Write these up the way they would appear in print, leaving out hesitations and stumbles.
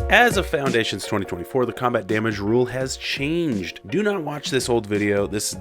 As of Foundations 2024, the combat damage rule has changed. Do not watch this old video. This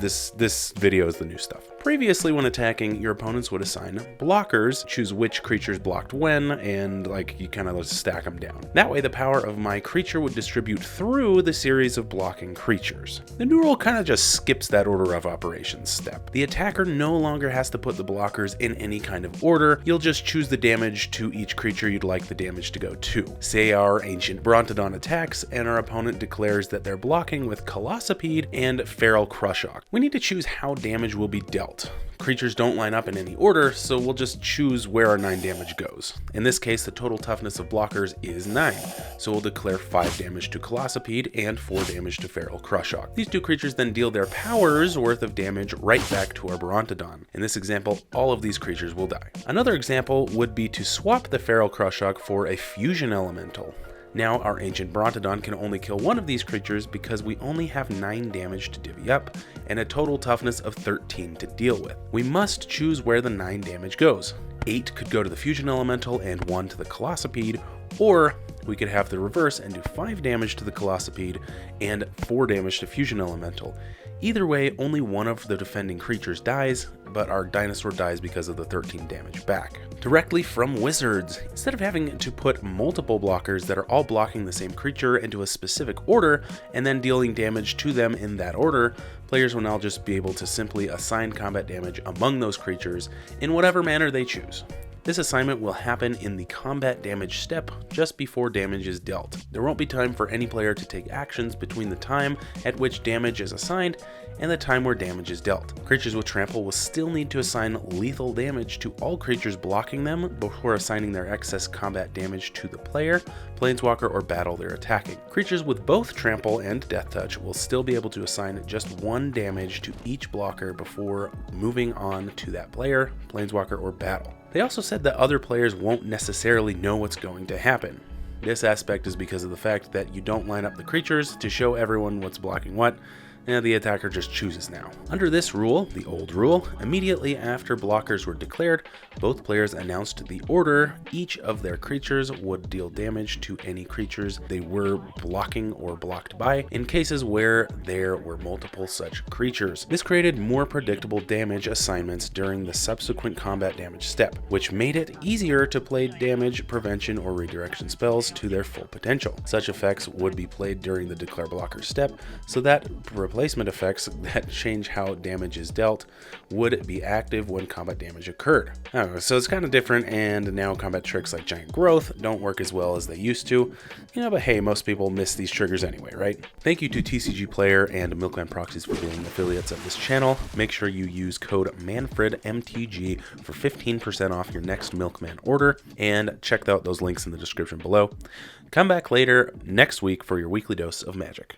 video is the new stuff. Previously, when attacking, your opponents would assign blockers, choose which creatures blocked when, and you kind of stack them down. That way, the power of my creature would distribute through the series of blocking creatures. The new rule kind of just skips that order of operations step. The attacker no longer has to put the blockers in any kind of order. You'll just choose the damage to each creature you'd like the damage to go to. Say our Ancient Brontodon attacks, and our opponent declares that they're blocking with Colossopede and Feral Crushok. We need to choose how damage will be dealt. Creatures don't line up in any order, so we'll just choose where our 9 damage goes. In this case, the total toughness of blockers is 9, so we'll declare 5 damage to Colossopede and 4 damage to Feral Crushok. These two creatures then deal their power's worth of damage right back to our Brontodon. In this example, all of these creatures will die. Another example would be to swap the Feral Crushok for a Fusion Elemental. Now our Ancient Brontodon can only kill one of these creatures because we only have 9 damage to divvy up and a total toughness of 13 to deal with. We must choose where the 9 damage goes. 8 could go to the Fusion Elemental and 1 to the Colossopede, or we could have the reverse and do 5 damage to the Colossopede and 4 damage to Fusion Elemental. Either way, only one of the defending creatures dies, but our dinosaur dies because of the 13 damage back. Directly from Wizards, instead of having to put multiple blockers that are all blocking the same creature into a specific order and then dealing damage to them in that order, players will now just be able to simply assign combat damage among those creatures in whatever manner they choose. This assignment will happen in the combat damage step just before damage is dealt. There won't be time for any player to take actions between the time at which damage is assigned and the time where damage is dealt. Creatures with trample will still need to assign lethal damage to all creatures blocking them before assigning their excess combat damage to the player, planeswalker, or battle they're attacking. Creatures with both trample and death touch will still be able to assign just 1 damage to each blocker before moving on to that player, planeswalker, or battle. They also said that other players won't necessarily know what's going to happen. This aspect is because of the fact that you don't line up the creatures to show everyone what's blocking what, and the attacker just chooses now. Under this rule, the old rule, immediately after blockers were declared, both players announced the order each of their creatures would deal damage to any creatures they were blocking or blocked by, in cases where there were multiple such creatures. This created more predictable damage assignments during the subsequent combat damage step, which made it easier to play damage, prevention, or redirection spells to their full potential. Such effects would be played during the declare blocker step, so that replacement effects that change how damage is dealt would be active when combat damage occurred. So it's kind of different, and now combat tricks like Giant Growth don't work as well as they used to, but hey, most people miss these triggers anyway, right? Thank you to TCGplayer and Milkman Proxies for being affiliates of this channel. Make sure you use code ManfredMTG for 15% off your next Milkman order, and check out those links in the description below. Come back later next week for your weekly dose of magic.